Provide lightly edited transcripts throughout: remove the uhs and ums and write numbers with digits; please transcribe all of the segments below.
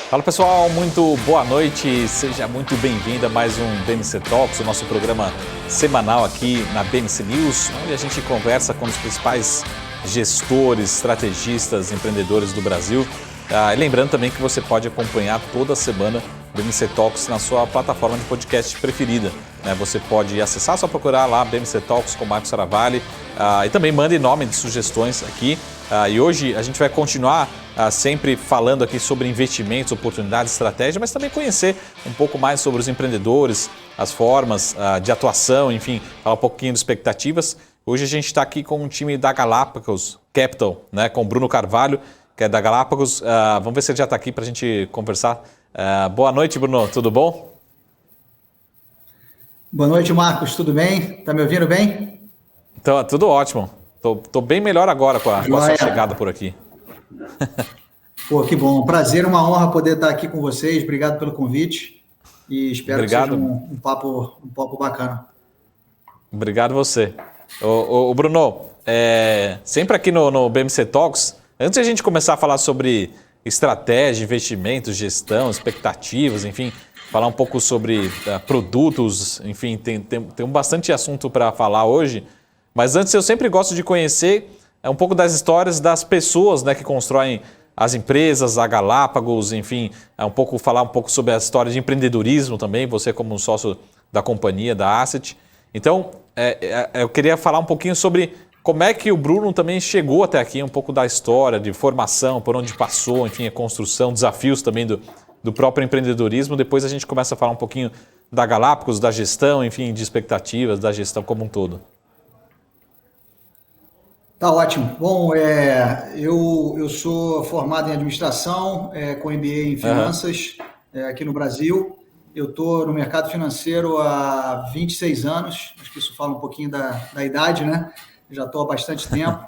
Fala pessoal, muito boa noite, seja muito bem-vindo a mais um BMC Talks, o nosso programa semanal aqui na BMC News, onde a gente conversa com os principais gestores, estrategistas, empreendedores do Brasil. E lembrando também que você pode acompanhar toda semana o BMC Talks na sua plataforma de podcast preferida. Você pode acessar, só procurar lá BMC Talks com Marcos Saravalli e também mande nome de sugestões aqui. E hoje a gente vai continuar sempre falando aqui sobre investimentos, oportunidades, estratégia, mas também conhecer um pouco mais sobre os empreendedores, as formas de atuação, enfim, falar um pouquinho de expectativas. Hoje a gente está aqui com um time da Galápagos Capital, com o Bruno Carvalho, que é da Galápagos. Vamos ver se ele já está aqui para a gente conversar. Boa noite, Bruno, tudo bom? Boa noite, Marcos, tudo bem? Tá me ouvindo bem? Então, tudo ótimo. Tô bem melhor agora com a sua chegada por aqui. Pô, que bom. Prazer, uma honra poder estar aqui com vocês. Obrigado pelo convite e espero que seja um papo bacana. Obrigado você. Ô Bruno, sempre aqui no BMC Talks, antes de a gente começar a falar sobre estratégia, investimentos, gestão, expectativas, enfim, falar um pouco sobre produtos, enfim, tem bastante assunto para falar hoje. Mas antes eu sempre gosto de conhecer um pouco das histórias das pessoas que constroem as empresas, a Galápagos, enfim, falar um pouco sobre a história de empreendedorismo também, você como um sócio da companhia, da Asset. Então, eu queria falar um pouquinho sobre como é que o Bruno também chegou até aqui, um pouco da história, de formação, por onde passou, enfim, a construção, desafios também do próprio empreendedorismo. Depois a gente começa a falar um pouquinho da Galápagos, da gestão, enfim, de expectativas, da gestão como um todo. Tá ótimo. Bom, eu sou formado em administração, com MBA em finanças, aqui no Brasil. Eu estou no mercado financeiro há 26 anos, acho que isso fala um pouquinho da idade, né? Já estou há bastante tempo.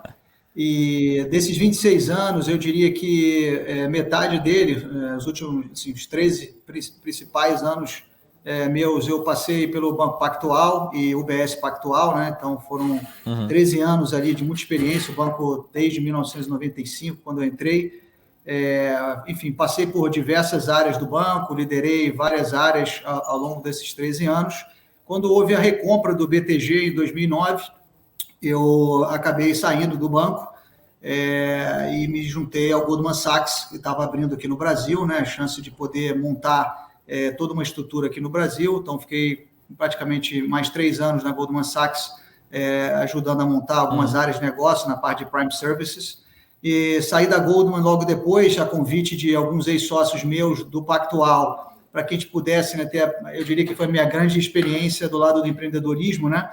E desses 26 anos, eu diria que metade dele, os últimos os 13 principais anos meus, eu passei pelo Banco Pactual e UBS Pactual, né? Então foram 13 anos ali de muita experiência, o banco desde 1995, quando eu entrei. Enfim, passei por diversas áreas do banco, liderei várias áreas ao longo desses 13 anos. Quando houve a recompra do BTG em 2009, eu acabei saindo do banco e me juntei ao Goldman Sachs, que estava abrindo aqui no Brasil, né? A chance de poder montar toda uma estrutura aqui no Brasil. Então, fiquei praticamente mais 3 anos na Goldman Sachs, ajudando a montar algumas áreas de negócio na parte de Prime Services. E saí da Goldman logo depois, a convite de alguns ex-sócios meus do Pactual, para que a gente pudesse ter, eu diria que foi a minha grande experiência do lado do empreendedorismo, né?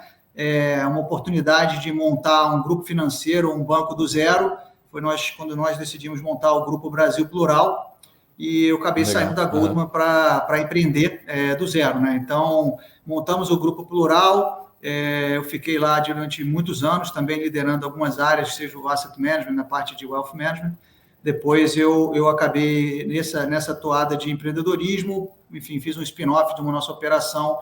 Uma oportunidade de montar um grupo financeiro, um banco do zero. Foi quando nós decidimos montar o Grupo Brasil Plural, e eu acabei saindo da Goldman para empreender do zero, né? Então, montamos o Grupo Plural, eu fiquei lá durante muitos anos, também liderando algumas áreas, seja o Asset Management, na parte de Wealth Management. Depois eu acabei nessa toada de empreendedorismo, enfim, fiz um spin-off de uma nossa operação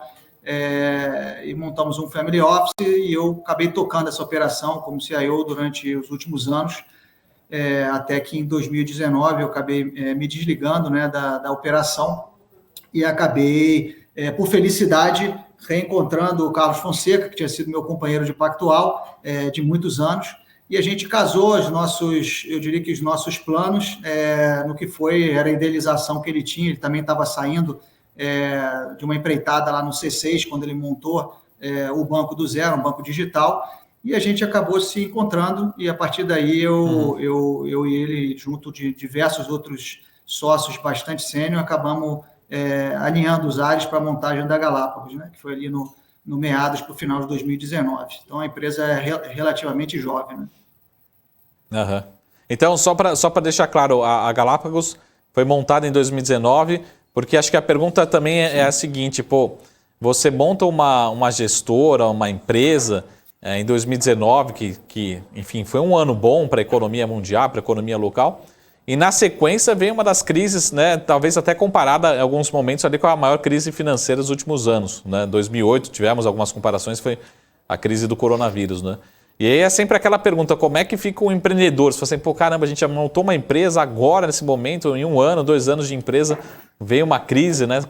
e montamos um Family Office, e eu acabei tocando essa operação como CIO durante os últimos anos, até que em 2019 eu acabei me desligando, né, da operação, e acabei, por felicidade, reencontrando o Carlos Fonseca, que tinha sido meu companheiro de Pactual de muitos anos, e a gente casou eu diria que os nossos planos no que era a idealização que ele tinha. Ele também estava saindo de uma empreitada lá no C6, quando ele montou o banco do zero, um banco digital, e a gente acabou se encontrando, e a partir daí eu e ele, junto de diversos outros sócios bastante sênior, acabamos alinhando os ares para a montagem da Galápagos, né, que foi ali no meados para o final de 2019. Então, a empresa é relativamente jovem, né? Então, só para deixar claro, a Galápagos foi montada em 2019, porque acho que a pergunta também é a seguinte, você monta uma gestora, uma empresa em 2019, que enfim, foi um ano bom para a economia mundial, para a economia local, e na sequência vem uma das crises, né, talvez até comparada em alguns momentos ali com a maior crise financeira dos últimos anos, né? 2008 tivemos algumas comparações, foi a crise do coronavírus, né? E aí é sempre aquela pergunta, como é que fica o empreendedor? Se você, pô, caramba, a gente montou uma empresa agora, nesse momento, em 1 ano, 2 anos de empresa, veio uma crise, né?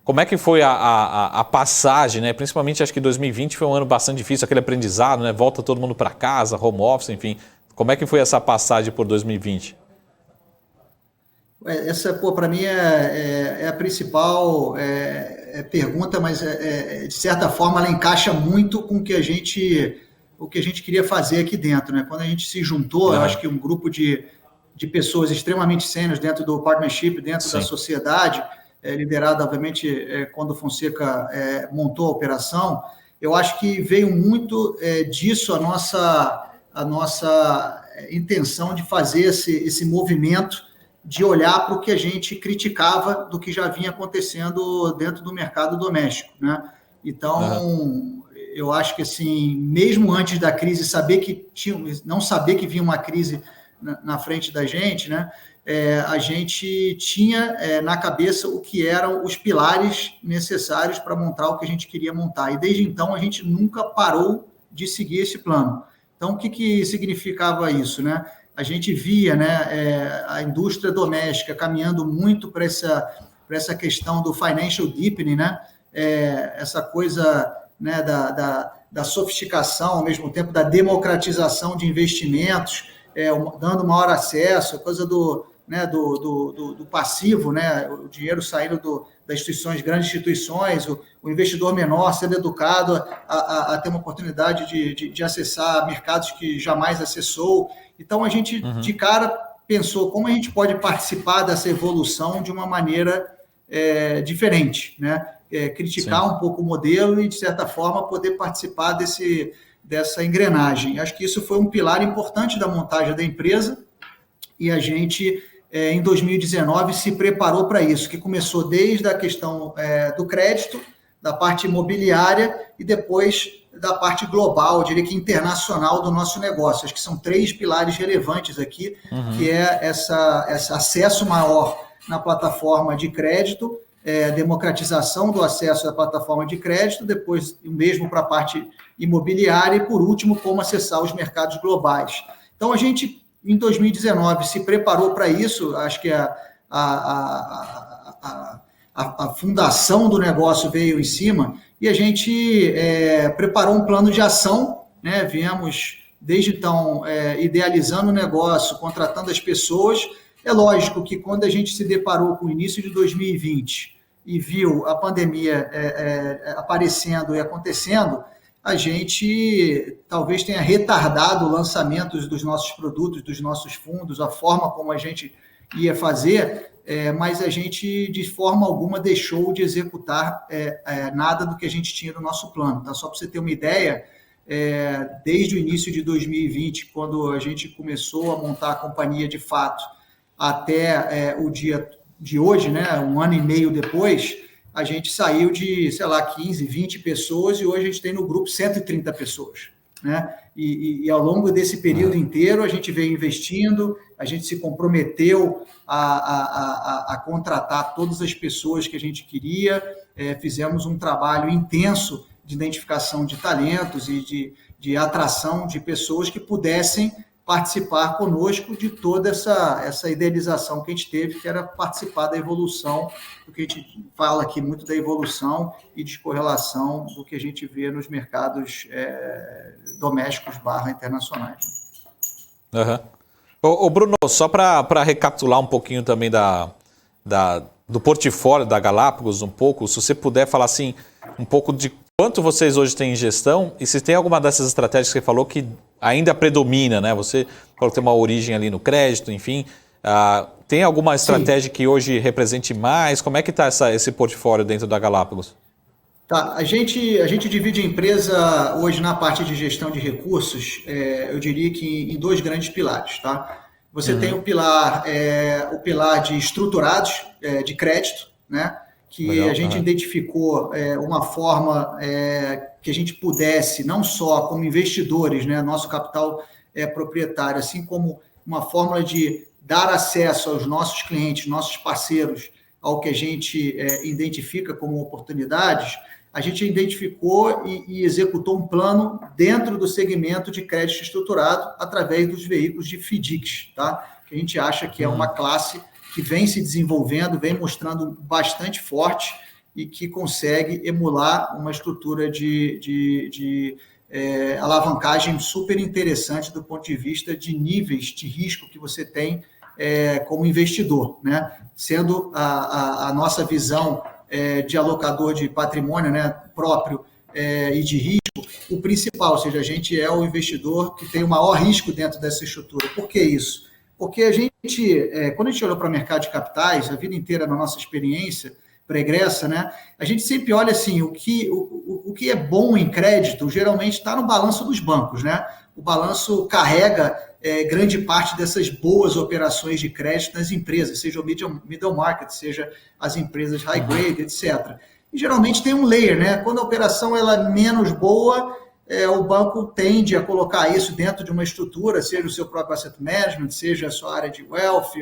Como é que foi a passagem, né? Principalmente, acho que 2020 foi um ano bastante difícil, aquele aprendizado, né? Volta todo mundo para casa, home office, enfim. Como é que foi essa passagem por 2020? Essa, para mim, é a principal pergunta, mas, de certa forma, ela encaixa muito com o que a gente queria fazer aqui dentro, né? Quando a gente se juntou, eu acho que um grupo de pessoas extremamente sêniores dentro do partnership, dentro da sociedade, liderada, obviamente, quando o Fonseca montou a operação, eu acho que veio muito disso a nossa intenção de fazer esse movimento de olhar para o que a gente criticava do que já vinha acontecendo dentro do mercado doméstico, né? Então, eu acho que, assim, mesmo antes da crise, não saber que vinha uma crise na frente da gente, né? A gente tinha na cabeça o que eram os pilares necessários para montar o que a gente queria montar. E desde então a gente nunca parou de seguir esse plano. Então, o que significava isso, né? A gente via, né, a indústria doméstica caminhando muito para essa questão do financial deepening, né? Essa coisa, né, da sofisticação, ao mesmo tempo da democratização de investimentos, dando maior acesso, a coisa do passivo, né? O dinheiro saindo das instituições, grandes instituições, o investidor menor sendo educado a ter uma oportunidade de acessar mercados que jamais acessou. Então, a gente, de cara, pensou como a gente pode participar dessa evolução de uma maneira diferente, né? Criticar um pouco o modelo e, de certa forma, poder participar dessa engrenagem. Acho que isso foi um pilar importante da montagem da empresa e a gente, em 2019, se preparou para isso, que começou desde a questão do crédito, da parte imobiliária e depois da parte global, eu diria que internacional do nosso negócio. Acho que são 3 pilares relevantes aqui, que é esse acesso maior na plataforma de crédito, democratização do acesso à plataforma de crédito, depois o mesmo para a parte imobiliária e, por último, como acessar os mercados globais. Então, a gente, em 2019, se preparou para isso. Acho que a fundação do negócio veio em cima e a gente preparou um plano de ação, né? Viemos, desde então, idealizando o negócio, contratando as pessoas. É lógico que quando a gente se deparou com o início de 2020 e viu a pandemia aparecendo e acontecendo, a gente talvez tenha retardado o lançamento dos nossos produtos, dos nossos fundos, a forma como a gente ia fazer, mas a gente, de forma alguma, deixou de executar nada do que a gente tinha no nosso plano. Tá? Só para você ter uma ideia, desde o início de 2020, quando a gente começou a montar a companhia de fato, até o dia de hoje, né, 1 ano e meio depois, a gente saiu de, 15, 20 pessoas e hoje a gente tem no grupo 130 pessoas. Né? E ao longo desse período inteiro a gente veio investindo, a gente se comprometeu a contratar todas as pessoas que a gente queria, fizemos um trabalho intenso de identificação de talentos e de atração de pessoas que pudessem participar conosco de toda essa idealização que a gente teve, que era participar da evolução, do que a gente fala aqui muito da evolução e descorrelação do que a gente vê nos mercados domésticos / internacionais. Ô Bruno, só para recapitular um pouquinho também do portfólio da Galápagos, um pouco, se você puder falar assim, um pouco de quanto vocês hoje têm em gestão e se tem alguma dessas estratégias que você falou que ainda predomina, né? Você falou que tem uma origem ali no crédito, enfim. Tem alguma estratégia que hoje represente mais? Como é que está esse portfólio dentro da Galápagos? Tá, a gente divide a empresa hoje na parte de gestão de recursos, eu diria que em 2 grandes pilares, tá? Você tem o pilar de estruturados de crédito, né? Que legal, a gente identificou uma forma que a gente pudesse, não só como investidores, né, nosso capital proprietário, assim como uma fórmula de dar acesso aos nossos clientes, nossos parceiros, ao que a gente identifica como oportunidades, a gente identificou e executou um plano dentro do segmento de crédito estruturado através dos veículos de FDICs, tá? Que a gente acha que é uma classe que vem se desenvolvendo, vem mostrando bastante forte e que consegue emular uma estrutura de alavancagem super interessante do ponto de vista de níveis de risco que você tem como investidor, né? Sendo a nossa visão de alocador de patrimônio, né, próprio e de risco, o principal, ou seja, a gente é o investidor que tem o maior risco dentro dessa estrutura. Por que isso? Porque a gente, quando a gente olhou para o mercado de capitais, a vida inteira na nossa experiência pregressa, né, a gente sempre olha assim, o que é bom em crédito geralmente está no balanço dos bancos, né? O balanço carrega grande parte dessas boas operações de crédito nas empresas, seja o middle market, seja as empresas high grade, etc. E geralmente tem um layer, né? Quando a operação ela é menos boa, o banco tende a colocar isso dentro de uma estrutura, seja o seu próprio asset management, seja a sua área de wealth.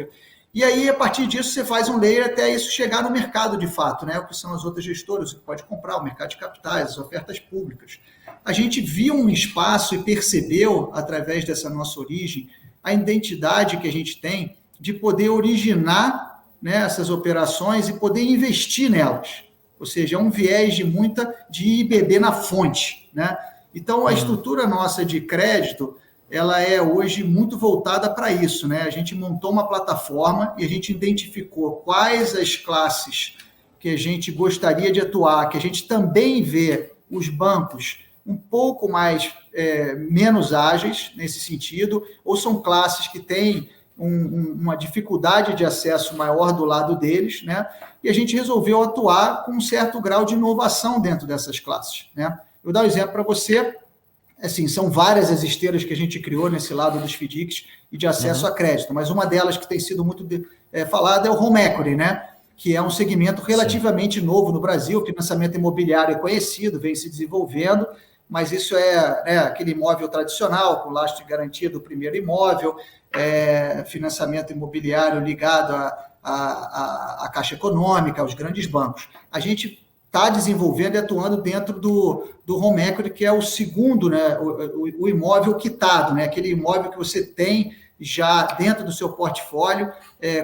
E aí, a partir disso, você faz um layer até isso chegar no mercado de fato, né? O que são as outras gestoras, o que pode comprar, o mercado de capitais, as ofertas públicas. A gente viu um espaço e percebeu, através dessa nossa origem, a identidade que a gente tem de poder originar, né, essas operações e poder investir nelas. Ou seja, é um viés de ir beber na fonte, né? Então, a estrutura nossa de crédito, ela é hoje muito voltada para isso, né? A gente montou uma plataforma e a gente identificou quais as classes que a gente gostaria de atuar, que a gente também vê os bancos um pouco mais menos ágeis nesse sentido, ou são classes que têm uma dificuldade de acesso maior do lado deles, né? E a gente resolveu atuar com um certo grau de inovação dentro dessas classes, né? Eu vou dar um exemplo para você. Assim, são várias as esteiras que a gente criou nesse lado dos FDICs e de acesso a crédito, mas uma delas que tem sido muito falada é o home equity, né? Que é um segmento relativamente novo no Brasil. O financiamento imobiliário é conhecido, vem se desenvolvendo, mas isso é aquele imóvel tradicional, com lastro de garantia do primeiro imóvel, financiamento imobiliário ligado à Caixa Econômica, aos grandes bancos. A gente está desenvolvendo e atuando dentro do home equity, que é o segundo, né, o imóvel quitado, né, aquele imóvel que você tem já dentro do seu portfólio,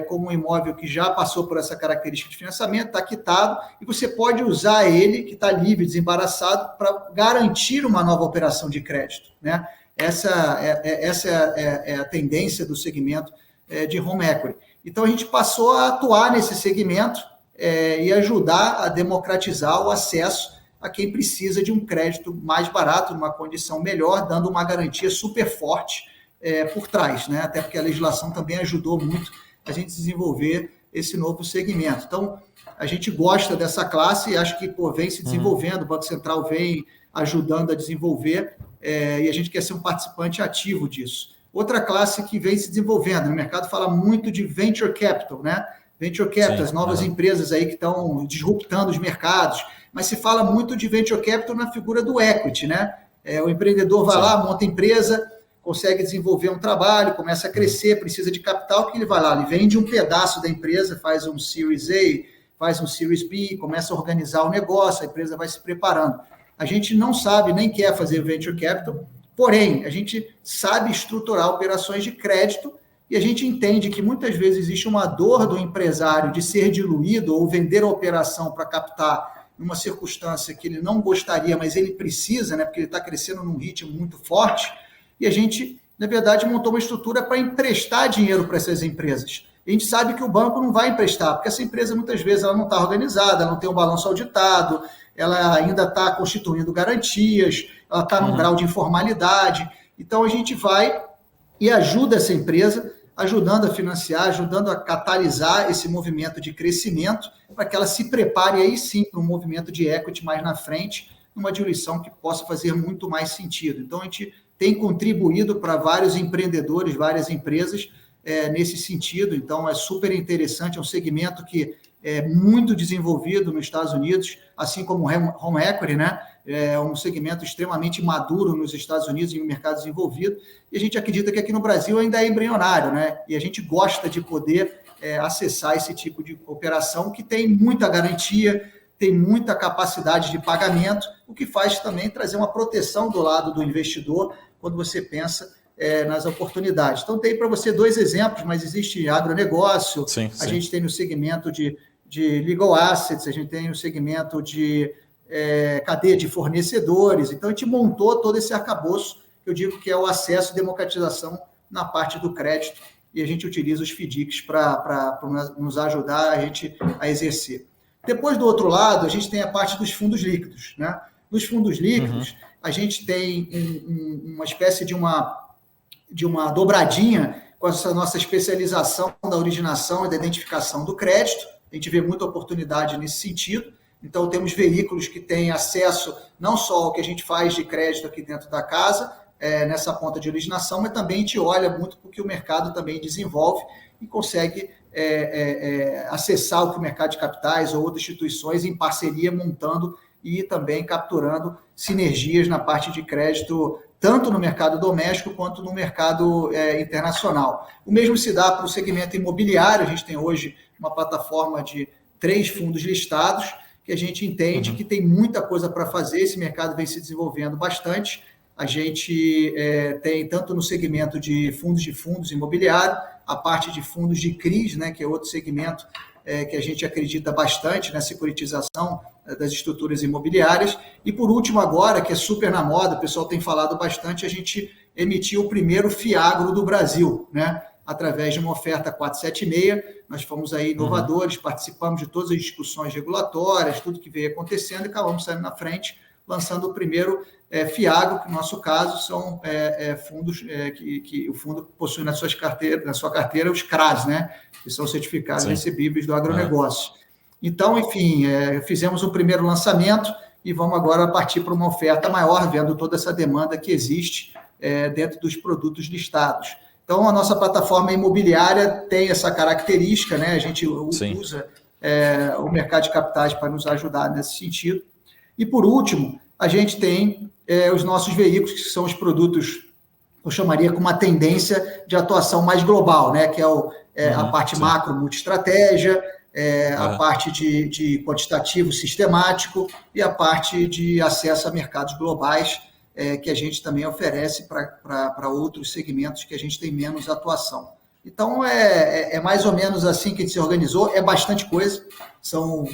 como um imóvel que já passou por essa característica de financiamento, está quitado, e você pode usar ele, que está livre, desembaraçado, para garantir uma nova operação de crédito, né? Essa é a tendência do segmento de home equity. Então, a gente passou a atuar nesse segmento e ajudar a democratizar o acesso a quem precisa de um crédito mais barato, numa condição melhor, dando uma garantia super forte por trás, né? Até porque a legislação também ajudou muito a gente desenvolver esse novo segmento. Então, a gente gosta dessa classe e acho que vem se desenvolvendo, o Banco Central vem ajudando a desenvolver e a gente quer ser um participante ativo disso. Outra classe que vem se desenvolvendo, no mercado fala muito de venture capital, né? Venture capital, as novas empresas aí que estão disruptando os mercados, mas se fala muito de venture capital na figura do equity, né? O empreendedor vai lá, monta empresa, consegue desenvolver um trabalho, começa a crescer, precisa de capital, que ele vai lá, ele vende um pedaço da empresa, faz um Series A, faz um Series B, começa a organizar o negócio, a empresa vai se preparando. A gente não sabe, nem quer fazer venture capital, porém, a gente sabe estruturar operações de crédito e a gente entende que muitas vezes existe uma dor do empresário de ser diluído ou vender a operação para captar numa circunstância que ele não gostaria, mas ele precisa, né, porque ele está crescendo num ritmo muito forte, e a gente, na verdade, montou uma estrutura para emprestar dinheiro para essas empresas. A gente sabe que o banco não vai emprestar, porque essa empresa, muitas vezes, ela não está organizada, ela não tem um balanço auditado, ela ainda está constituindo garantias, ela está num grau de informalidade. Então, a gente vai e ajuda essa empresa, ajudando a financiar, ajudando a catalisar esse movimento de crescimento, para que ela se prepare aí sim para um movimento de equity mais na frente, numa diluição que possa fazer muito mais sentido. Então, a gente tem contribuído para vários empreendedores, várias empresas nesse sentido. Então, é super interessante, é um segmento que é muito desenvolvido nos Estados Unidos, assim como o home equity, né? É um segmento extremamente maduro nos Estados Unidos e no mercado desenvolvido, e a gente acredita que aqui no Brasil ainda é embrionário, né? E a gente gosta de poder acessar esse tipo de operação que tem muita garantia, tem muita capacidade de pagamento, o que faz também trazer uma proteção do lado do investidor quando você pensa nas oportunidades. Então, tem para você 2 exemplos, mas existe agronegócio, a gente tem no segmento de legal assets, a gente tem o segmento de cadeia de fornecedores. Então, a gente montou todo esse arcabouço, que eu digo que é o acesso e democratização na parte do crédito, e a gente utiliza os FDICs para nos ajudar a exercer. Depois, do outro lado, a gente tem a parte dos fundos líquidos, né? Nos fundos líquidos, a gente tem uma espécie de uma dobradinha com essa nossa especialização da originação e da identificação do crédito. A gente vê muita oportunidade nesse sentido. Então, temos veículos que têm acesso não só ao que a gente faz de crédito aqui dentro da casa, nessa ponta de originação, mas também a gente olha muito para o que o mercado também desenvolve e consegue acessar o que o mercado de capitais ou outras instituições em parceria montando e também capturando sinergias na parte de crédito, tanto no mercado doméstico quanto no mercado internacional. O mesmo se dá para o segmento imobiliário. A gente tem hoje uma plataforma de 3 fundos listados, que a gente entende que tem muita coisa para fazer. Esse mercado vem se desenvolvendo bastante. A gente tem, tanto no segmento de fundos imobiliário, a parte de fundos de CRIs, né, que é outro segmento que a gente acredita bastante na securitização das estruturas imobiliárias. E, por último, agora, que é super na moda, o pessoal tem falado bastante, a gente emitiu o primeiro FIAGRO do Brasil, né, através de uma oferta 476. Nós fomos aí inovadores, participamos de todas as discussões regulatórias, tudo que veio acontecendo, e acabamos saindo na frente, lançando o primeiro FIAGRO, que no nosso caso são fundos que o fundo possui na sua carteira os CRAs, né, que são certificados recebíveis do agronegócio. Então, enfim, fizemos um primeiro lançamento e vamos agora partir para uma oferta maior, vendo toda essa demanda que existe dentro dos produtos listados. Então, a nossa plataforma imobiliária tem essa característica, né? A gente usa o mercado de capitais para nos ajudar nesse sentido. E, por último, a gente tem os nossos veículos, que são os produtos, eu chamaria com uma tendência de atuação mais global, né? Que é a parte macro, multiestratégia, a parte de quantitativo sistemático e a parte de acesso a mercados globais, que a gente também oferece para outros segmentos que a gente tem menos atuação. Então, é mais ou menos assim que a gente se organizou. É bastante coisa, são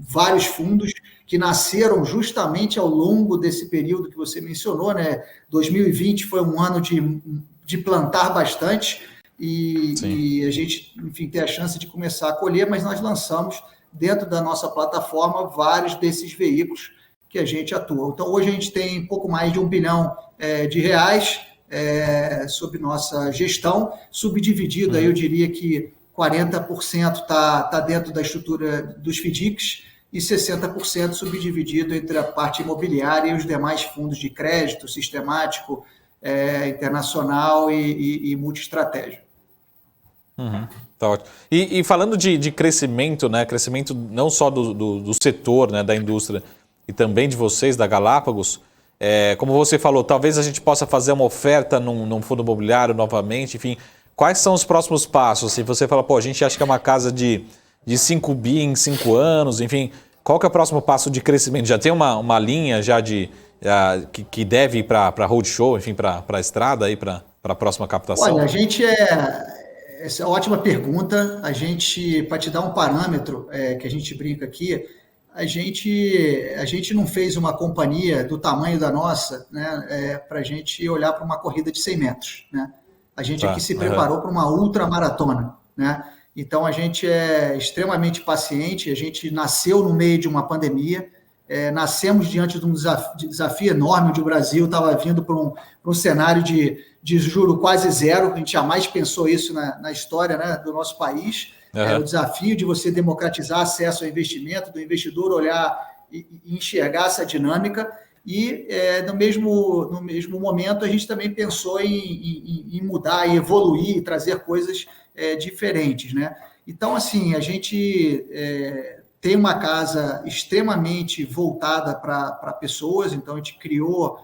vários fundos que nasceram justamente ao longo desse período que você mencionou, né? 2020 foi um ano de plantar bastante e a gente, enfim, tem a chance de começar a colher, mas nós lançamos dentro da nossa plataforma vários desses veículos que a gente atua. Então, hoje a gente tem pouco mais de R$1 bilhão de reais sob nossa gestão, subdividido, aí eu diria que 40% está dentro da estrutura dos FDICs e 60% subdividido entre a parte imobiliária e os demais fundos de crédito sistemático, internacional e multiestratégia. Tá ótimo. E falando de crescimento, né? Crescimento não só do setor, né, da indústria, e também de vocês, da Galápagos, como você falou, talvez a gente possa fazer uma oferta num fundo imobiliário novamente, enfim. Quais são os próximos passos? Se você fala, a gente acha que é uma casa de 5 bi em 5 anos, enfim, qual que é o próximo passo de crescimento? Já tem uma linha que deve ir para a roadshow, enfim, para a estrada, para a próxima captação? Olha, essa é uma ótima pergunta. A gente, para te dar um parâmetro que a gente brinca aqui, a gente não fez uma companhia do tamanho da nossa, né, para a gente olhar para uma corrida de 100 metros. Né? A gente aqui se preparou para uma ultramaratona. Né? Então, a gente é extremamente paciente. A gente nasceu no meio de uma pandemia, nascemos diante de um desafio enorme, onde o Brasil estava vindo para um cenário de juro quase zero. A gente jamais pensou isso na história, né, do nosso país. O desafio de você democratizar acesso ao investimento, do investidor olhar e enxergar essa dinâmica. E, no mesmo momento, a gente também pensou em mudar, e evoluir, e trazer coisas diferentes. Né? Então, assim, a gente tem uma casa extremamente voltada para pessoas. Então, a gente criou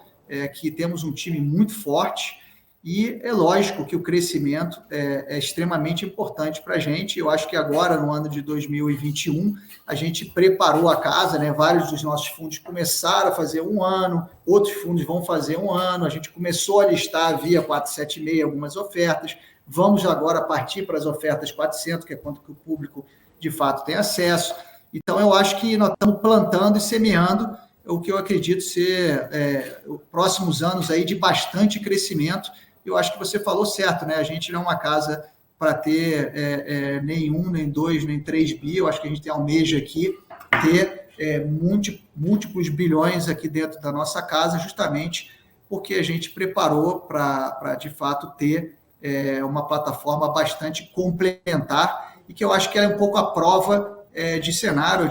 que temos um time muito forte E é lógico que o crescimento é extremamente importante para a gente. Eu acho que agora, no ano de 2021, a gente preparou a casa, né? Vários dos nossos fundos começaram a fazer 1 ano, outros fundos vão fazer 1 ano. A gente começou a listar via 476 algumas ofertas. Vamos agora partir para as ofertas 400, que é quanto que o público, de fato, tem acesso. Então, eu acho que nós estamos plantando e semeando o que eu acredito ser os próximos anos aí de bastante crescimento. Eu acho que você falou certo, né? A gente não é uma casa para ter nem 1, nem 2, nem 3 bi. Eu acho que a gente almeja aqui ter múltiplos bilhões aqui dentro da nossa casa, justamente porque a gente preparou para de fato, ter uma plataforma bastante complementar e que eu acho que ela é um pouco a prova de cenário,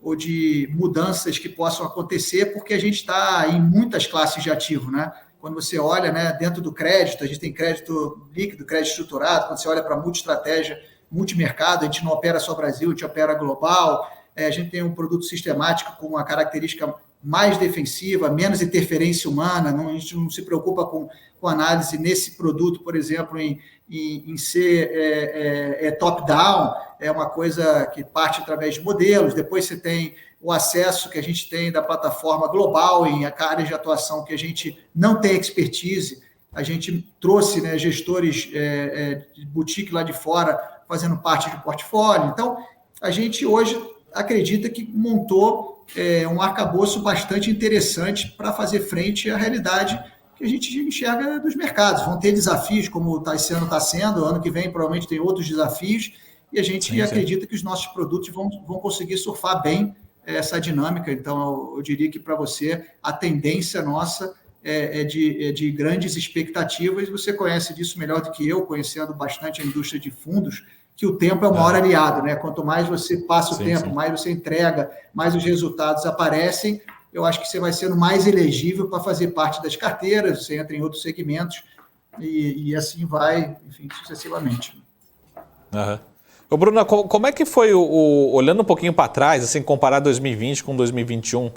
ou de mudanças que possam acontecer, porque a gente está em muitas classes de ativo, né? Quando você olha, né, dentro do crédito, a gente tem crédito líquido, crédito estruturado. Quando você olha para multi-estratégia, multimercado, a gente não opera só Brasil, a gente opera global. A gente tem um produto sistemático com uma característica mais defensiva, menos interferência humana. A gente não se preocupa com análise nesse produto, por exemplo, em ser top-down. É uma coisa que parte através de modelos. Depois você tem o acesso que a gente tem da plataforma global em áreas de atuação que a gente não tem expertise. A gente trouxe, né, gestores de boutique lá de fora fazendo parte do portfólio. Então, a gente hoje acredita que montou um arcabouço bastante interessante para fazer frente à realidade que a gente enxerga dos mercados. Vão ter desafios, como esse ano está sendo, ano que vem provavelmente tem outros desafios, e a gente acredita que os nossos produtos vão conseguir surfar bem essa dinâmica. Então, eu diria que para você, a tendência nossa é de grandes expectativas. Você conhece disso melhor do que eu, conhecendo bastante a indústria de fundos, que o tempo é o maior aliado, né? Quanto mais você passa o tempo, mais você entrega, mais os resultados aparecem. Eu acho que você vai sendo mais elegível para fazer parte das carteiras, você entra em outros segmentos e assim vai, enfim, sucessivamente. Uhum. Ô Bruno, como é que foi, olhando um pouquinho para trás, assim, comparar 2020 com 2021,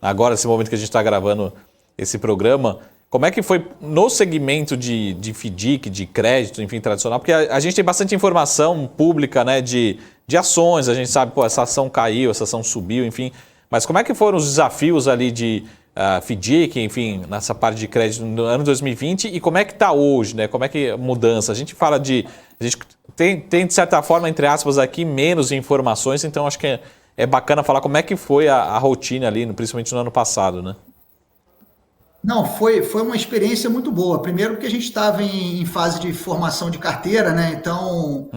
agora, esse momento que a gente está gravando esse programa, como é que foi no segmento de FDIC, de crédito, enfim, tradicional? Porque a gente tem bastante informação pública, né, de ações, a gente sabe, pô, essa ação caiu, essa ação subiu, enfim. Mas como é que foram os desafios ali de FDIC, enfim, nessa parte de crédito no ano 2020 e como é que está hoje, né? Como é que mudança? A gente fala de... A gente tem, de certa forma, entre aspas, aqui, menos informações, então acho que é bacana falar como é que foi a rotina ali, principalmente no ano passado, né? Não, foi uma experiência muito boa. Primeiro porque a gente estava em fase de formação de carteira, né? Então,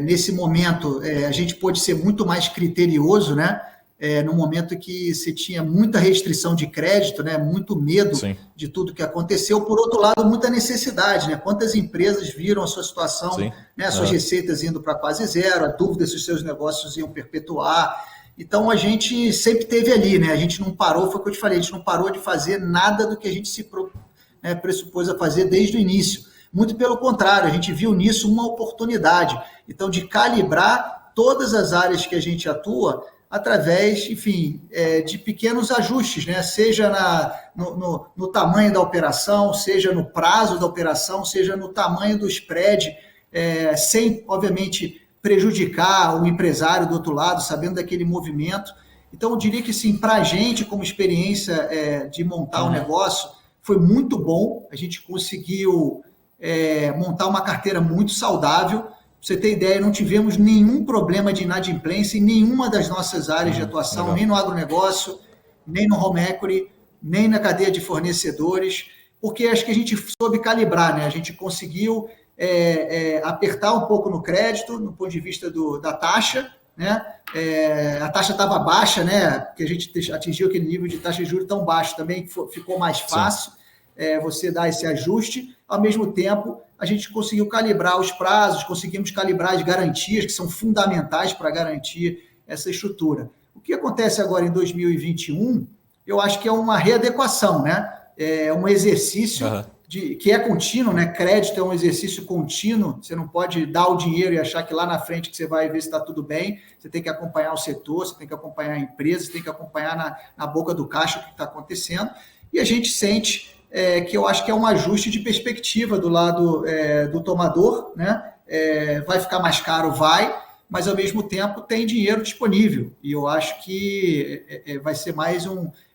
nesse momento, a gente pôde ser muito mais criterioso, né? No momento que se tinha muita restrição de crédito, né? Muito medo de tudo que aconteceu. Por outro lado, muita necessidade, né? Quantas empresas viram a sua situação, né? Suas receitas indo para quase zero, a dúvida se os seus negócios iam perpetuar. Então, a gente sempre teve ali, né? A gente não parou, foi o que eu te falei, a gente não parou de fazer nada do que a gente se pressupôs a fazer desde o início. Muito pelo contrário, a gente viu nisso uma oportunidade. Então, de calibrar todas as áreas que a gente atua através, enfim, de pequenos ajustes, né? Seja no tamanho da operação, seja no prazo da operação, seja no tamanho do spread, sem, obviamente, prejudicar o empresário do outro lado, sabendo daquele movimento. Então, eu diria que, sim, para a gente, como experiência de montar um negócio, foi muito bom. A gente conseguiu montar uma carteira muito saudável. Pra você ter ideia, não tivemos nenhum problema de inadimplência em nenhuma das nossas áreas de atuação, legal. Nem no agronegócio, nem no home equity, nem na cadeia de fornecedores, porque acho que a gente soube calibrar, né? A gente conseguiu apertar um pouco no crédito, no ponto de vista da taxa, né? A taxa estava baixa, né? Porque a gente atingiu aquele nível de taxa de juros tão baixo também, que ficou mais fácil você dar esse ajuste. Ao mesmo tempo, a gente conseguiu calibrar os prazos, conseguimos calibrar as garantias, que são fundamentais para garantir essa estrutura. O que acontece agora em 2021, eu acho que é uma readequação, né? É um exercício que é contínuo, né? Crédito é um exercício contínuo, você não pode dar o dinheiro e achar que lá na frente que você vai ver se está tudo bem, você tem que acompanhar o setor, você tem que acompanhar a empresa, você tem que acompanhar na boca do caixa o que está acontecendo, e a gente sente que eu acho que é um ajuste de perspectiva do lado do tomador, né? Vai ficar mais caro, vai, mas ao mesmo tempo tem dinheiro disponível. E eu acho que vai ser mais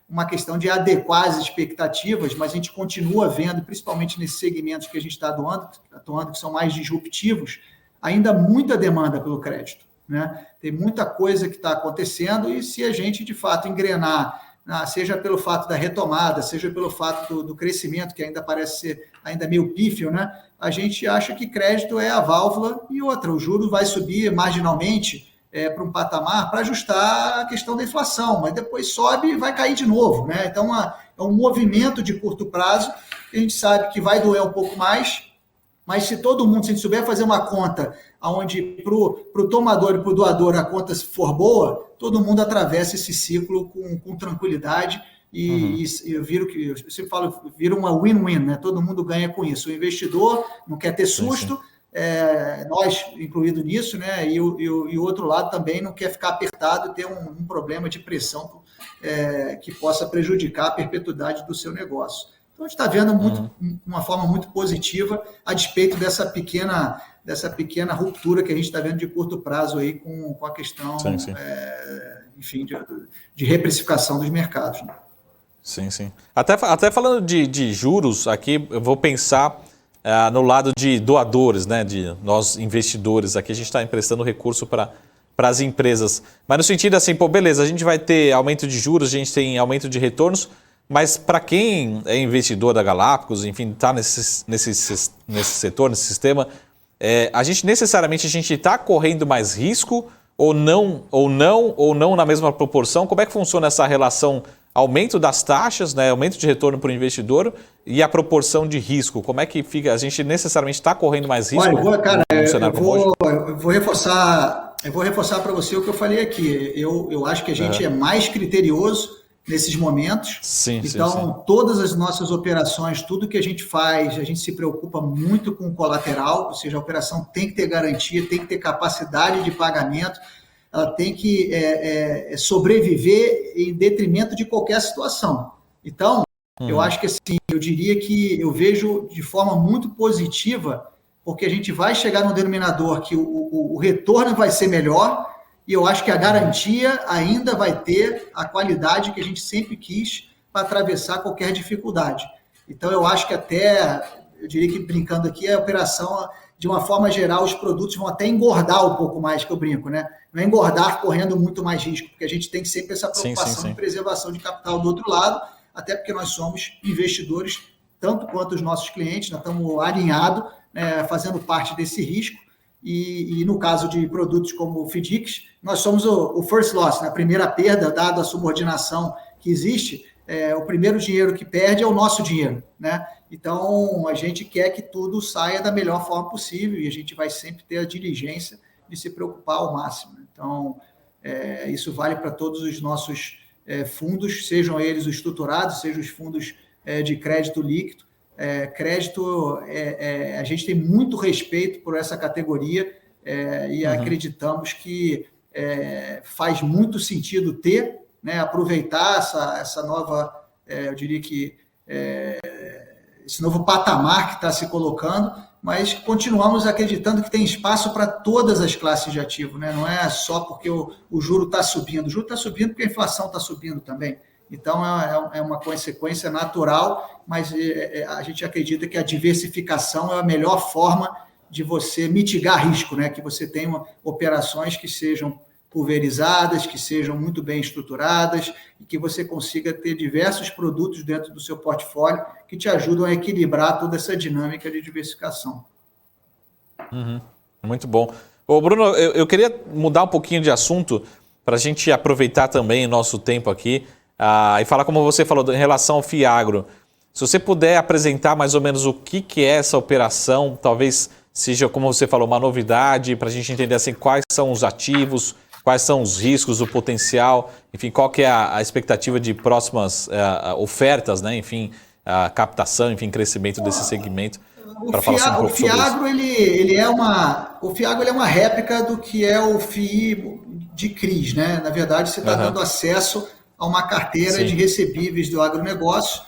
uma questão de adequar as expectativas, mas a gente continua vendo, principalmente nesses segmentos que a gente está atuando, que são mais disruptivos, ainda muita demanda pelo crédito, né? Tem muita coisa que está acontecendo e se a gente, de fato, engrenar, seja pelo fato da retomada, seja pelo fato do crescimento, que ainda parece ser ainda meio pífio, né? A gente acha que crédito é a válvula e outra, o juro vai subir marginalmente para um patamar para ajustar a questão da inflação, mas depois sobe e vai cair de novo, né? Então, é um movimento de curto prazo que a gente sabe que vai doer um pouco mais, mas se todo mundo, se a gente souber fazer uma conta onde para o tomador e para o doador a conta for boa, todo mundo atravessa esse ciclo com tranquilidade e eu sempre falo, vira uma win-win, né? Todo mundo ganha com isso. O investidor não quer ter susto, sim. Nós incluído nisso, né? E o outro lado também não quer ficar apertado e ter um problema de pressão que possa prejudicar a perpetuidade do seu negócio. Então, a gente está vendo uma forma muito positiva a despeito dessa pequena ruptura que a gente está vendo de curto prazo aí com a questão, sim. Enfim, de reprecificação dos mercados. Né? Sim, sim. Até falando de juros, aqui eu vou pensar no lado de doadores, né? De nós investidores. Aqui a gente está emprestando recurso para as empresas. Mas no sentido assim, beleza, a gente vai ter aumento de juros, a gente tem aumento de retornos, mas para quem é investidor da Galápagos, enfim, está nesse setor, nesse sistema, a gente necessariamente está correndo mais risco ou não na mesma proporção? Como é que funciona essa relação aumento das taxas, né, aumento de retorno para o investidor e a proporção de risco? Como é que fica? A gente necessariamente está correndo mais risco? Olha, eu vou reforçar para você o que eu falei aqui. Eu acho que a gente é mais criterioso nesses momentos. Sim, então, todas as nossas operações, tudo que a gente faz, a gente se preocupa muito com o colateral, ou seja, a operação tem que ter garantia, tem que ter capacidade de pagamento, ela tem que sobreviver em detrimento de qualquer situação. Então, eu acho que assim, eu diria que eu vejo de forma muito positiva, porque a gente vai chegar no denominador que o retorno vai ser melhor, e eu acho que a garantia ainda vai ter a qualidade que a gente sempre quis para atravessar qualquer dificuldade. Então, eu acho que eu diria que brincando aqui, a operação, de uma forma geral, os produtos vão até engordar um pouco mais, que eu brinco, né? Não é engordar correndo muito mais risco, porque a gente tem sempre essa preocupação de preservação de capital do outro lado, até porque nós somos investidores, tanto quanto os nossos clientes, nós estamos alinhados, fazendo parte desse risco. E no caso de produtos como o FDICs, nós somos o first loss, né? A primeira perda, dado a subordinação que existe, o primeiro dinheiro que perde é o nosso dinheiro, né? Então, a gente quer que tudo saia da melhor forma possível e a gente vai sempre ter a diligência de se preocupar ao máximo. Então, isso vale para todos os nossos fundos, sejam eles os estruturados, sejam os fundos de crédito líquido. Crédito, a gente tem muito respeito por essa categoria e acreditamos que faz muito sentido ter, né, aproveitar essa nova, eu diria que esse novo patamar que está se colocando, mas continuamos acreditando que tem espaço para todas as classes de ativo, né? Não é só porque o juro está subindo, o juro está subindo porque a inflação está subindo também. Então, é uma consequência natural, mas a gente acredita que a diversificação é a melhor forma de você mitigar risco, né? Que você tenha operações que sejam pulverizadas, que sejam muito bem estruturadas e que você consiga ter diversos produtos dentro do seu portfólio que te ajudam a equilibrar toda essa dinâmica de diversificação. Muito bom. Ô, Bruno, eu queria mudar um pouquinho de assunto para a gente aproveitar também o nosso tempo aqui. E falar como você falou em relação ao Fiagro. Se você puder apresentar mais ou menos o que é essa operação, talvez seja, como você falou, uma novidade para a gente entender assim, quais são os ativos, quais são os riscos, o potencial, enfim, qual que é a expectativa de próximas ofertas, né? Enfim, a captação, enfim, crescimento desse segmento. O Fiagro, ele é uma réplica do que é o FII de CRIs, né? Na verdade, você está dando acesso a uma carteira de recebíveis do agronegócio,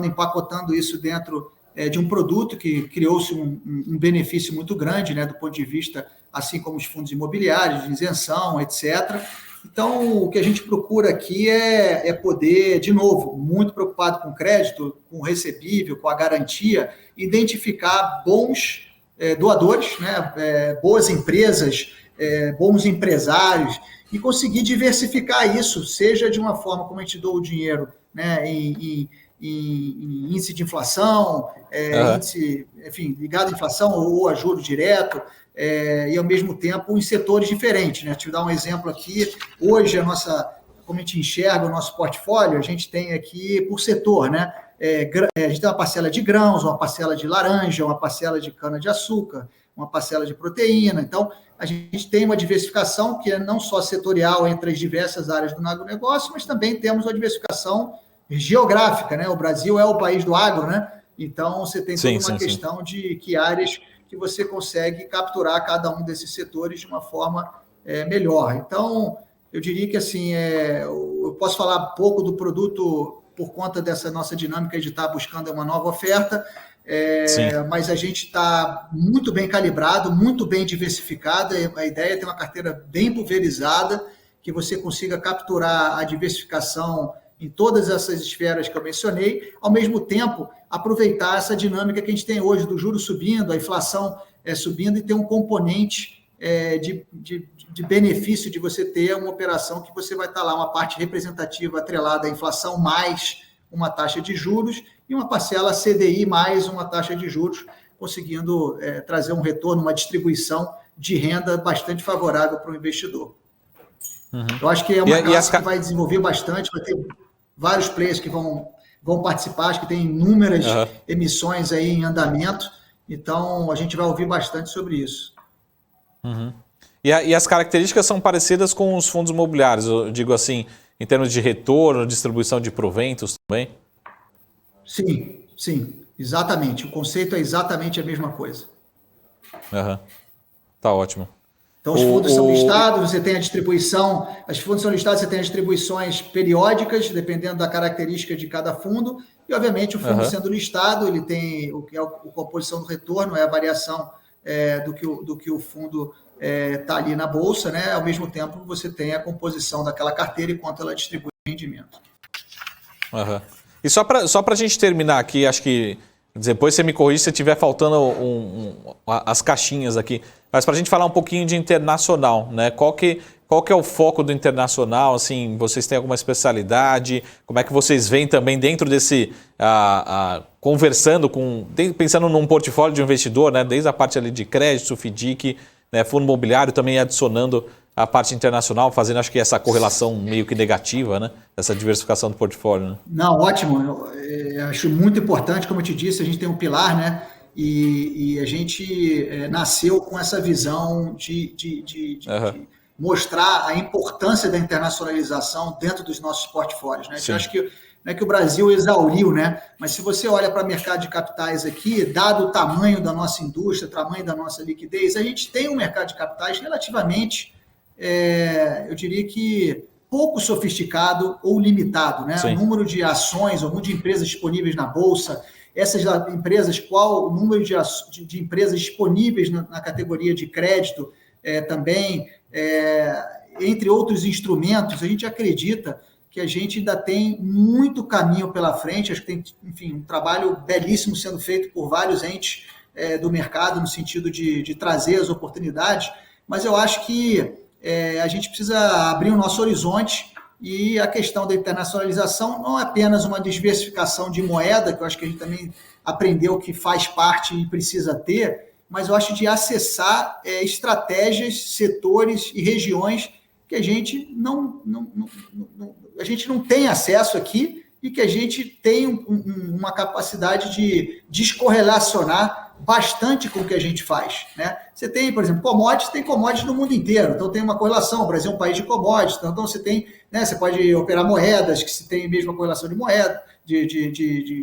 empacotando isso dentro de um produto que criou-se um benefício muito grande, né, do ponto de vista, assim como os fundos imobiliários, de isenção, etc. Então, o que a gente procura aqui é poder, de novo, muito preocupado com o crédito, com o recebível, com a garantia, identificar bons doadores, né, boas empresas, bons empresários, e conseguir diversificar isso, seja de uma forma como a gente doa o dinheiro, né, em índice de inflação, índice, enfim, ligado à inflação ou a juro direto, e ao mesmo tempo em setores diferentes, né? Deixa eu dar um exemplo aqui. Hoje, como a gente enxerga o nosso portfólio, a gente tem aqui por setor, né? A gente tem uma parcela de grãos, uma parcela de laranja, uma parcela de cana-de-açúcar, uma parcela de proteína. Então, a gente tem uma diversificação que é não só setorial entre as diversas áreas do agronegócio, mas também temos uma diversificação geográfica, né? O Brasil é o país do agro, né? Então, você tem toda uma questão de que áreas que você consegue capturar cada um desses setores de uma forma melhor. Então, eu diria que assim, eu posso falar pouco do produto por conta dessa nossa dinâmica de estar buscando uma nova oferta, mas a gente está muito bem calibrado, muito bem diversificado. A ideia é ter uma carteira bem pulverizada, que você consiga capturar a diversificação em todas essas esferas que eu mencionei, ao mesmo tempo aproveitar essa dinâmica que a gente tem hoje do juros subindo, a inflação subindo, e ter um componente de benefício de você ter uma operação que você vai estar lá, uma parte representativa atrelada à inflação mais uma taxa de juros e uma parcela CDI mais uma taxa de juros, conseguindo trazer um retorno, uma distribuição de renda bastante favorável para o investidor. Uhum. Eu acho que é uma classe que vai desenvolver bastante, vai ter vários players que vão participar, acho que tem inúmeras emissões aí em andamento, então a gente vai ouvir bastante sobre isso. Uhum. E as características são parecidas com os fundos imobiliários, eu digo assim, em termos de retorno, distribuição de proventos também? Sim, exatamente. O conceito é exatamente a mesma coisa. Tá ótimo. Então, os fundos são listados, você tem a distribuição, os fundos são listados, você tem as distribuições periódicas, dependendo da característica de cada fundo, e, obviamente, o fundo sendo listado, ele tem o que é a composição do retorno, é a variação do que o fundo está ali na bolsa, né? Ao mesmo tempo, você tem a composição daquela carteira e quanto ela distribui rendimento. E só para a gente terminar aqui, acho que depois você me corrige se estiver faltando as caixinhas aqui. Mas para a gente falar um pouquinho de internacional, né? Qual que é o foco do internacional? Assim, vocês têm alguma especialidade? Como é que vocês veem também dentro desse... conversando pensando num portfólio de um investidor, né? Desde a parte ali de crédito, FDIC, né? Fundo imobiliário, também adicionando a parte internacional, fazendo acho que essa correlação meio que negativa, né? Essa diversificação do portfólio. Né? Não, ótimo. Eu acho muito importante, como eu te disse, a gente tem um pilar, né? E a gente nasceu com essa visão de mostrar a importância da internacionalização dentro dos nossos portfólios. Né? Eu acho que não é que o Brasil exauriu, né? Mas se você olha para o mercado de capitais aqui, dado o tamanho da nossa indústria, o tamanho da nossa liquidez, a gente tem um mercado de capitais relativamente, eu diria que pouco sofisticado ou limitado, né? O número de ações, o número de empresas disponíveis na Bolsa, essas empresas, qual o número de empresas disponíveis na categoria de crédito também, entre outros instrumentos, a gente acredita que a gente ainda tem muito caminho pela frente, acho que tem, enfim, um trabalho belíssimo sendo feito por vários entes do mercado, no sentido de trazer as oportunidades, mas eu acho que a gente precisa abrir o nosso horizonte. E a questão da internacionalização não é apenas uma diversificação de moeda, que eu acho que a gente também aprendeu que faz parte e precisa ter, mas eu acho de acessar estratégias, setores e regiões que a gente não tem acesso aqui e que a gente tem uma capacidade de descorrelacionar bastante com o que a gente faz, né? Você tem, por exemplo, tem commodities no mundo inteiro, então tem uma correlação, o Brasil é um país de commodities, então você tem, né, você pode operar moedas que se tem a mesma correlação de moeda,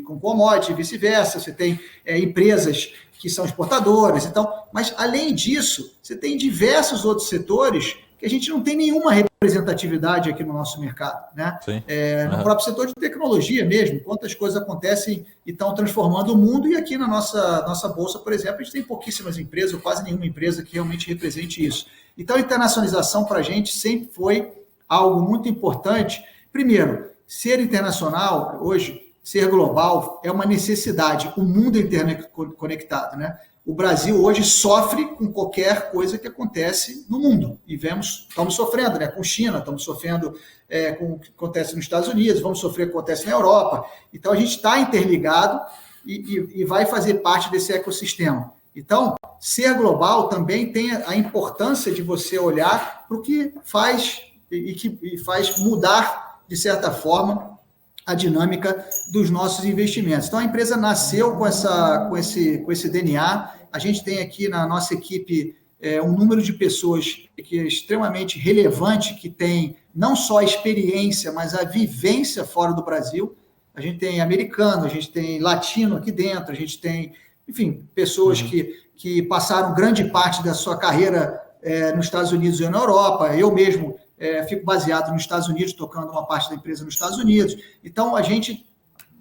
com commodities e vice-versa, você tem empresas que são exportadoras, então, mas além disso, você tem diversos outros setores que a gente não tem nenhuma representatividade aqui no nosso mercado, né? No próprio setor de tecnologia mesmo, quantas coisas acontecem e estão transformando o mundo, e aqui na nossa bolsa, por exemplo, a gente tem pouquíssimas empresas, ou quase nenhuma empresa que realmente represente isso. Então, a internacionalização para a gente sempre foi algo muito importante. Primeiro, ser internacional hoje, ser global, é uma necessidade. O mundo é interconectado, né? O Brasil hoje sofre com qualquer coisa que acontece no mundo. E estamos sofrendo, né? Com China, estamos sofrendo com o que acontece nos Estados Unidos, vamos sofrer com o que acontece na Europa. Então, a gente está interligado e vai fazer parte desse ecossistema. Então, ser global também tem a importância de você olhar para o que faz e faz mudar, de certa forma, a dinâmica dos nossos investimentos. Então, a empresa nasceu com esse DNA. A gente tem aqui na nossa equipe um número de pessoas que é extremamente relevante, que tem não só a experiência, mas a vivência fora do Brasil. A gente tem americano, a gente tem latino aqui dentro, a gente tem, enfim, pessoas que passaram grande parte da sua carreira nos Estados Unidos e na Europa. Eu mesmo fico baseado nos Estados Unidos, tocando uma parte da empresa nos Estados Unidos. Então, a gente,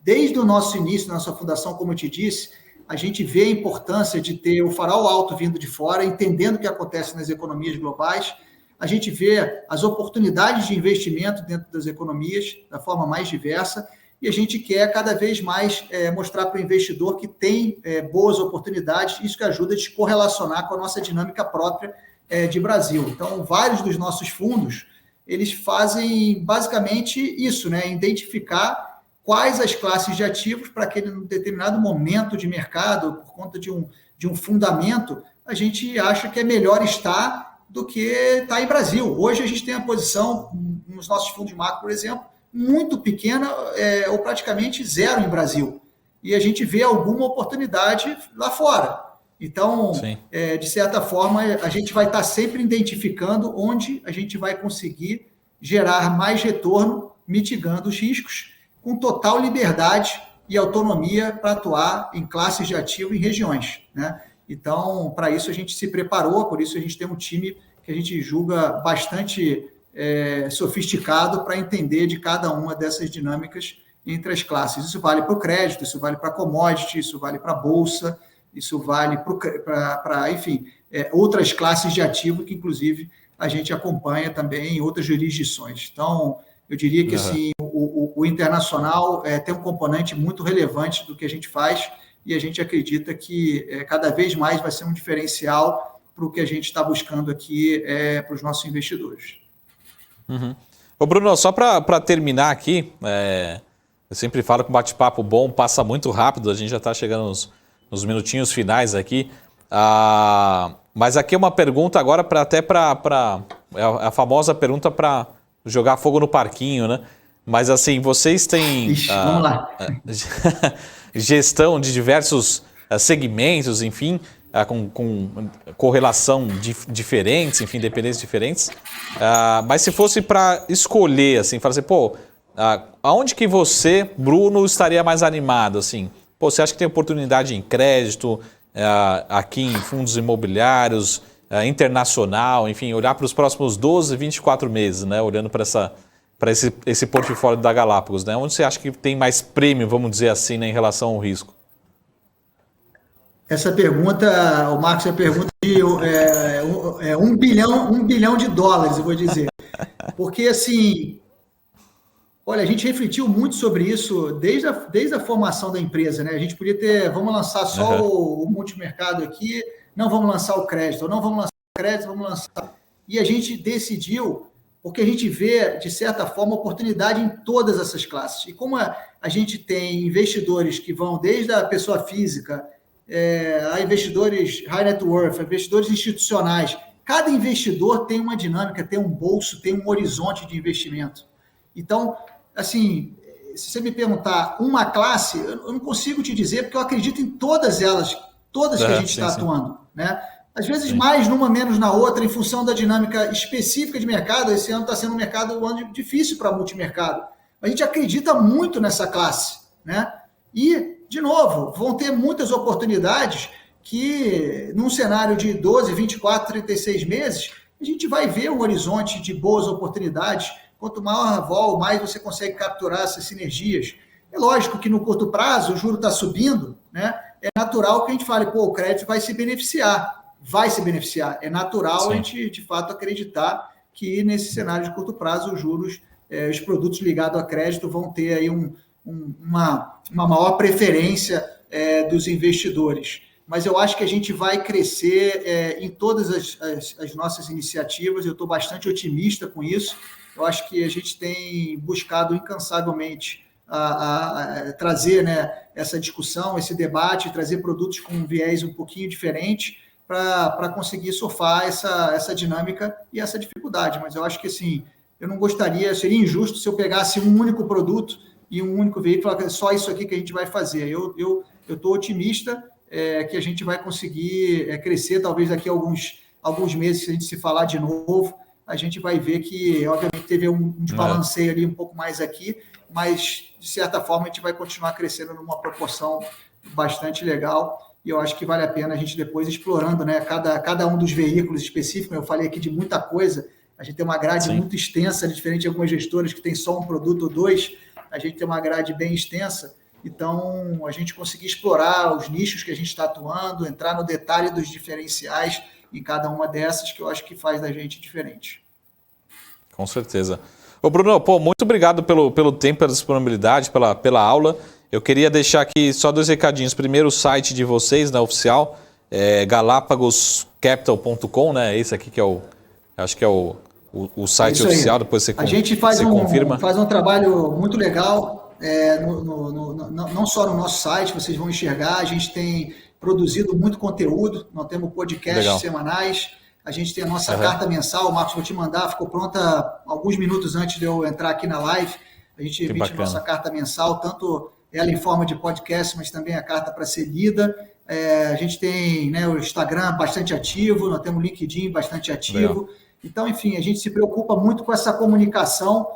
desde o nosso início, na nossa fundação, como eu te disse, a gente vê a importância de ter o farol alto vindo de fora, entendendo o que acontece nas economias globais. A gente vê as oportunidades de investimento dentro das economias da forma mais diversa, e a gente quer cada vez mais mostrar para o investidor que tem boas oportunidades, isso que ajuda a descorrelacionar com a nossa dinâmica própria de Brasil. Então, vários dos nossos fundos, eles fazem basicamente isso, né? Identificar quais as classes de ativos para aquele determinado momento de mercado, por conta de um fundamento, a gente acha que é melhor estar do que estar em Brasil. Hoje a gente tem a posição, nos nossos fundos de macro, por exemplo, muito pequena ou praticamente zero em Brasil. E a gente vê alguma oportunidade lá fora. Então, de certa forma, a gente vai estar sempre identificando onde a gente vai conseguir gerar mais retorno, mitigando os riscos, com total liberdade e autonomia para atuar em classes de ativo e regiões, né? Então, para isso a gente se preparou, por isso a gente tem um time que a gente julga bastante sofisticado para entender de cada uma dessas dinâmicas entre as classes. Isso vale para o crédito, isso vale para commodity, isso vale para a bolsa, isso vale para, enfim, outras classes de ativo que, inclusive, a gente acompanha também em outras jurisdições. Então, eu diria que assim, o internacional tem um componente muito relevante do que a gente faz, e a gente acredita que cada vez mais vai ser um diferencial para o que a gente está buscando aqui para os nossos investidores. Ô Bruno, só para terminar aqui, eu sempre falo que um bate-papo bom passa muito rápido, a gente já está chegando nos minutinhos finais aqui. Mas aqui é uma pergunta agora é a famosa pergunta para jogar fogo no parquinho, né? Mas assim, vocês têm vamos lá. Gestão de diversos segmentos, enfim, com correlação diferentes, enfim, dependências diferentes. Mas se fosse para escolher, assim, falar assim, aonde que você, Bruno, estaria mais animado, assim? Você acha que tem oportunidade em crédito, aqui em fundos imobiliários, internacional, enfim, olhar para os próximos 12, 24 meses, né? Olhando para esse portfólio da Galápagos, né? Onde você acha que tem mais prêmio, vamos dizer assim, né, em relação ao risco? Essa pergunta, o Marcos, é pergunta de $1 bilhão de dólares, eu vou dizer. Porque, assim, olha, a gente refletiu muito sobre isso desde a formação da empresa, né? A gente podia vamos lançar só o multimercado aqui, não vamos lançar o crédito, ou não vamos lançar o crédito, vamos lançar. E a gente decidiu, porque a gente vê, de certa forma, oportunidade em todas essas classes. E como a gente tem investidores que vão desde a pessoa física, a investidores high net worth, investidores institucionais, cada investidor tem uma dinâmica, tem um bolso, tem um horizonte de investimento. Então, assim, se você me perguntar uma classe, eu não consigo te dizer, porque eu acredito em todas elas, todas que a gente está atuando, né? Às vezes mais numa, menos na outra, em função da dinâmica específica de mercado. Esse ano está sendo um ano difícil para multimercado. A gente acredita muito nessa classe, né? E, de novo, vão ter muitas oportunidades que, num cenário de 12, 24, 36 meses, a gente vai ver um horizonte de boas oportunidades. Quanto maior a vol, mais você consegue capturar essas sinergias. É lógico que no curto prazo o juro está subindo, né? É natural que a gente fale, pô, o crédito vai se beneficiar. Vai se beneficiar. É natural Sim. A gente, de fato, acreditar que nesse cenário de curto prazo os juros, os produtos ligados a crédito vão ter aí uma maior preferência dos investidores. Mas eu acho que a gente vai crescer em todas as nossas iniciativas, eu estou bastante otimista com isso. Eu acho que a gente tem buscado incansavelmente a trazer, né, essa discussão, esse debate, trazer produtos com um viés um pouquinho diferente para conseguir surfar essa dinâmica e essa dificuldade. Mas eu acho que assim, eu não gostaria, seria injusto se eu pegasse um único produto e um único veículo, é só isso aqui que a gente vai fazer. Eu estou otimista que a gente vai conseguir crescer, talvez daqui a alguns meses, se a gente se falar de novo, a gente vai ver que, obviamente, teve um desbalanceio ali um pouco mais aqui, mas, de certa forma, a gente vai continuar crescendo numa proporção bastante legal, e eu acho que vale a pena a gente depois explorando, né, cada um dos veículos específicos. Eu falei aqui de muita coisa, a gente tem uma grade Sim. muito extensa, diferente de algumas gestoras que tem só um produto ou dois, a gente tem uma grade bem extensa. Então, a gente conseguir explorar os nichos que a gente está atuando, entrar no detalhe dos diferenciais em cada uma dessas, que eu acho que faz da gente diferente. Com certeza. Ô Bruno, muito obrigado pelo tempo, pela disponibilidade, pela aula. Eu queria deixar aqui só 2 recadinhos. Primeiro, o site de vocês, né, oficial, galapagoscapital.com, né? Esse aqui que acho que é o site oficial, depois você confirma. A gente faz um trabalho muito legal, não só no nosso site, vocês vão enxergar, a gente tem produzido muito conteúdo, nós temos podcasts semanais, a gente tem a nossa carta mensal, o Marcos, vou te mandar, ficou pronta alguns minutos antes de eu entrar aqui na live, a gente emite nossa carta mensal, tanto ela em forma de podcast, mas também a carta para ser lida. A gente tem, né, o Instagram bastante ativo, nós temos o LinkedIn bastante ativo. Legal. Então, enfim, a gente se preocupa muito com essa comunicação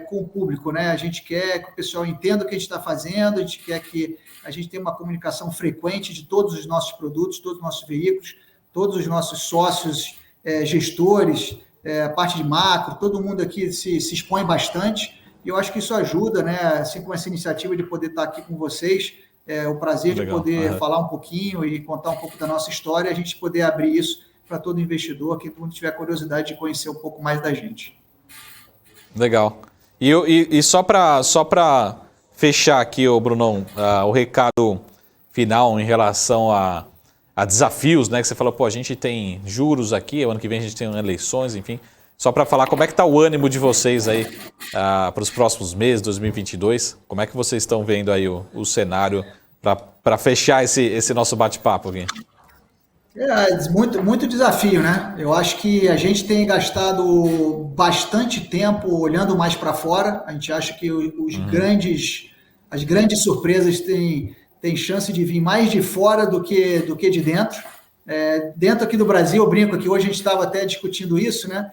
com o público, né? A gente quer que o pessoal entenda o que a gente está fazendo, a gente quer que a gente tenha uma comunicação frequente de todos os nossos produtos, todos os nossos veículos, todos os nossos sócios, gestores, a parte de macro, todo mundo aqui se expõe bastante, e eu acho que isso ajuda, né? Assim como essa iniciativa de poder estar aqui com vocês, o prazer de poder falar um pouquinho e contar um pouco da nossa história, a gente poder abrir isso para todo investidor, que todo mundo tiver curiosidade de conhecer um pouco mais da gente. Legal. E só para fechar aqui, Brunão, o recado final em relação a desafios, né? Que você falou, a gente tem juros aqui, o ano que vem a gente tem eleições, enfim. Só para falar, como é que está o ânimo de vocês aí para os próximos meses, 2022? Como é que vocês estão vendo aí o cenário para fechar esse nosso bate-papo aqui? Muito, muito desafio, né? Eu acho que a gente tem gastado bastante tempo olhando mais para fora. A gente acha que as grandes surpresas têm chance de vir mais de fora do que de dentro. Dentro aqui do Brasil, eu brinco que hoje a gente estava até discutindo isso, né?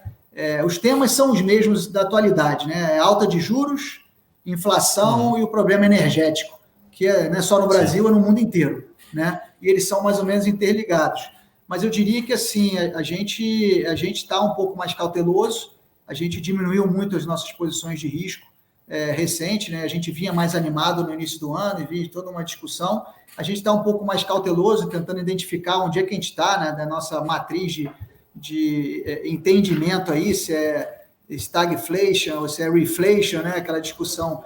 Os temas são os mesmos da atualidade, né? Alta de juros, inflação e o problema energético, que não é só no Brasil, é no mundo inteiro, né? E eles são mais ou menos interligados. Mas eu diria que assim, a gente está um pouco mais cauteloso, a gente diminuiu muito as nossas posições de risco recente, né? A gente vinha mais animado no início do ano e vinha toda uma discussão. A gente está um pouco mais cauteloso, tentando identificar onde é que a gente está, né, da nossa matriz de entendimento aí, se é stagflation ou se é reflation, né? Aquela discussão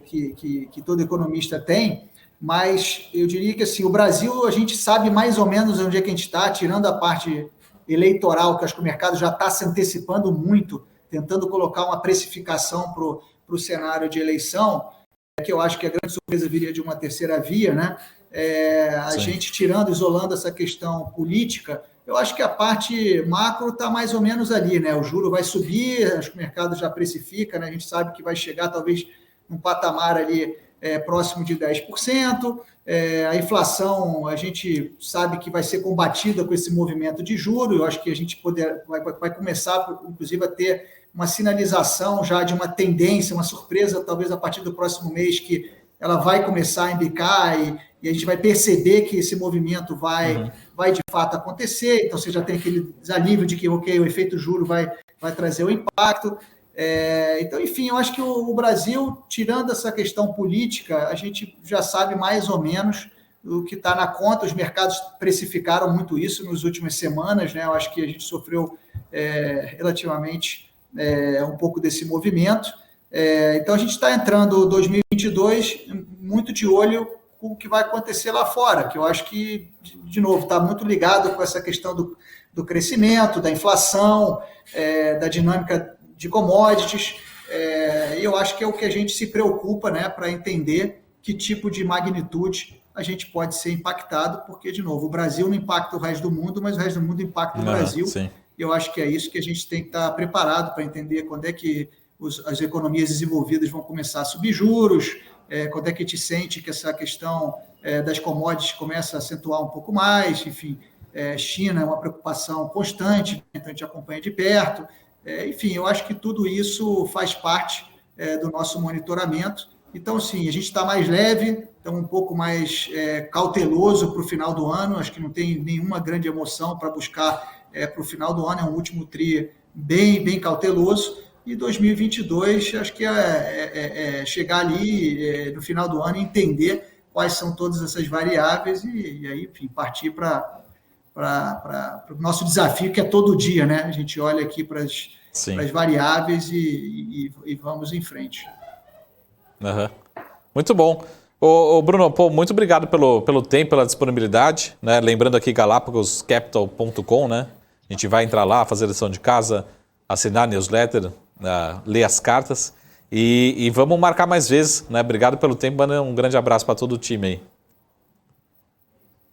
que todo economista tem. Mas eu diria que assim, o Brasil, a gente sabe mais ou menos onde é que a gente está, tirando a parte eleitoral, que acho que o mercado já está se antecipando muito, tentando colocar uma precificação para o cenário de eleição, que eu acho que a grande surpresa viria de uma terceira via, né? A gente isolando essa questão política, eu acho que a parte macro está mais ou menos ali, né? O juro vai subir, acho que o mercado já precifica, né? A gente sabe que vai chegar talvez num patamar ali próximo de 10%, a inflação a gente sabe que vai ser combatida com esse movimento de juros, eu acho que a gente vai começar, inclusive, a ter uma sinalização já de uma tendência, uma surpresa, talvez a partir do próximo mês, que ela vai começar a embicar e a gente vai perceber que esse movimento vai de fato acontecer. Então, você já tem aquele desalívio de que, ok, o efeito juro vai trazer o impacto. Então, enfim, eu acho que o Brasil, tirando essa questão política, a gente já sabe mais ou menos o que está na conta. Os mercados precificaram muito isso nas últimas semanas, né? Eu acho que a gente sofreu relativamente um pouco desse movimento. Então, a gente está entrando 2022 muito de olho com o que vai acontecer lá fora, que eu acho que, de novo, está muito ligado com essa questão do crescimento, da inflação, da dinâmica de commodities, e eu acho que é o que a gente se preocupa, né, para entender que tipo de magnitude a gente pode ser impactado, porque, de novo, o Brasil não impacta o resto do mundo, mas o resto do mundo impacta o Brasil. Sim. E eu acho que é isso que a gente tem que estar preparado para entender quando é que as economias desenvolvidas vão começar a subir juros, quando é que a gente sente que essa questão das commodities começa a acentuar um pouco mais. Enfim, China é uma preocupação constante, então a gente acompanha de perto. Enfim, eu acho que tudo isso faz parte do nosso monitoramento. Então, sim, a gente está mais leve, então um pouco mais cauteloso para o final do ano. Acho que não tem nenhuma grande emoção para buscar para o final do ano. É um último tri bem cauteloso. E 2022, acho que chegar ali no final do ano e entender quais são todas essas variáveis e aí, enfim, partir para o nosso desafio, que é todo dia, né? A gente olha aqui para as variáveis e vamos em frente. Muito bom. Ô Bruno, muito obrigado pelo tempo, pela disponibilidade, né? Lembrando aqui, galapagoscapital.com, né? A gente vai entrar lá, fazer a lição de casa, assinar a newsletter, ler as cartas e vamos marcar mais vezes, né? Obrigado pelo tempo, manda um grande abraço para todo o time aí.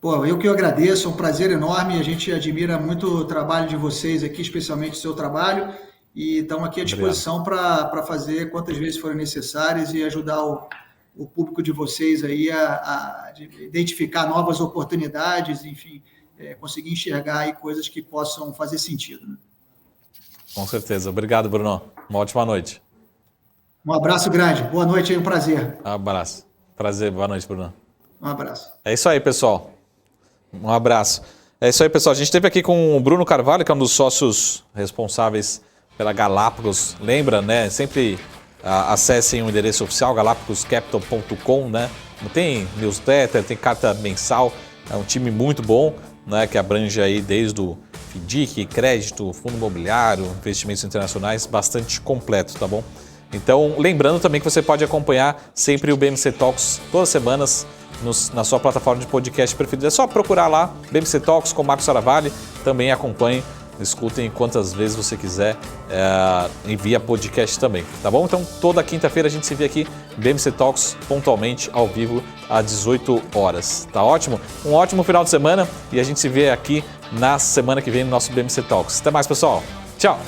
Pô, eu que agradeço, é um prazer enorme, a gente admira muito o trabalho de vocês aqui, especialmente o seu trabalho, e estamos aqui à disposição para fazer quantas vezes forem necessárias e ajudar o público de vocês aí a identificar novas oportunidades, enfim, conseguir enxergar aí coisas que possam fazer sentido, né? Com certeza. Obrigado, Bruno. Uma ótima noite. Um abraço grande. Boa noite aí, um prazer. Um abraço. Prazer. Boa noite, Bruno. Um abraço. É isso aí, pessoal. Um abraço. É isso aí, pessoal. A gente esteve aqui com o Bruno Carvalho, que é um dos sócios responsáveis pela Galápagos. Lembra, né? Sempre acessem o endereço oficial, galapagoscapital.com, né? Tem newsletter, tem carta mensal. É um time muito bom, né? Que abrange aí desde o FDIC, crédito, fundo imobiliário, investimentos internacionais, bastante completo, tá bom? Então, lembrando também que você pode acompanhar sempre o BMC Talks todas as semanas na sua plataforma de podcast preferida. É só procurar lá, BMC Talks com Marcos Saravalli, também acompanhe, escutem quantas vezes você quiser, envia podcast também, tá bom? Então, toda quinta-feira a gente se vê aqui, BMC Talks, pontualmente, ao vivo, às 18 horas. Tá ótimo? Um ótimo final de semana e a gente se vê aqui na semana que vem no nosso BMC Talks. Até mais, pessoal. Tchau!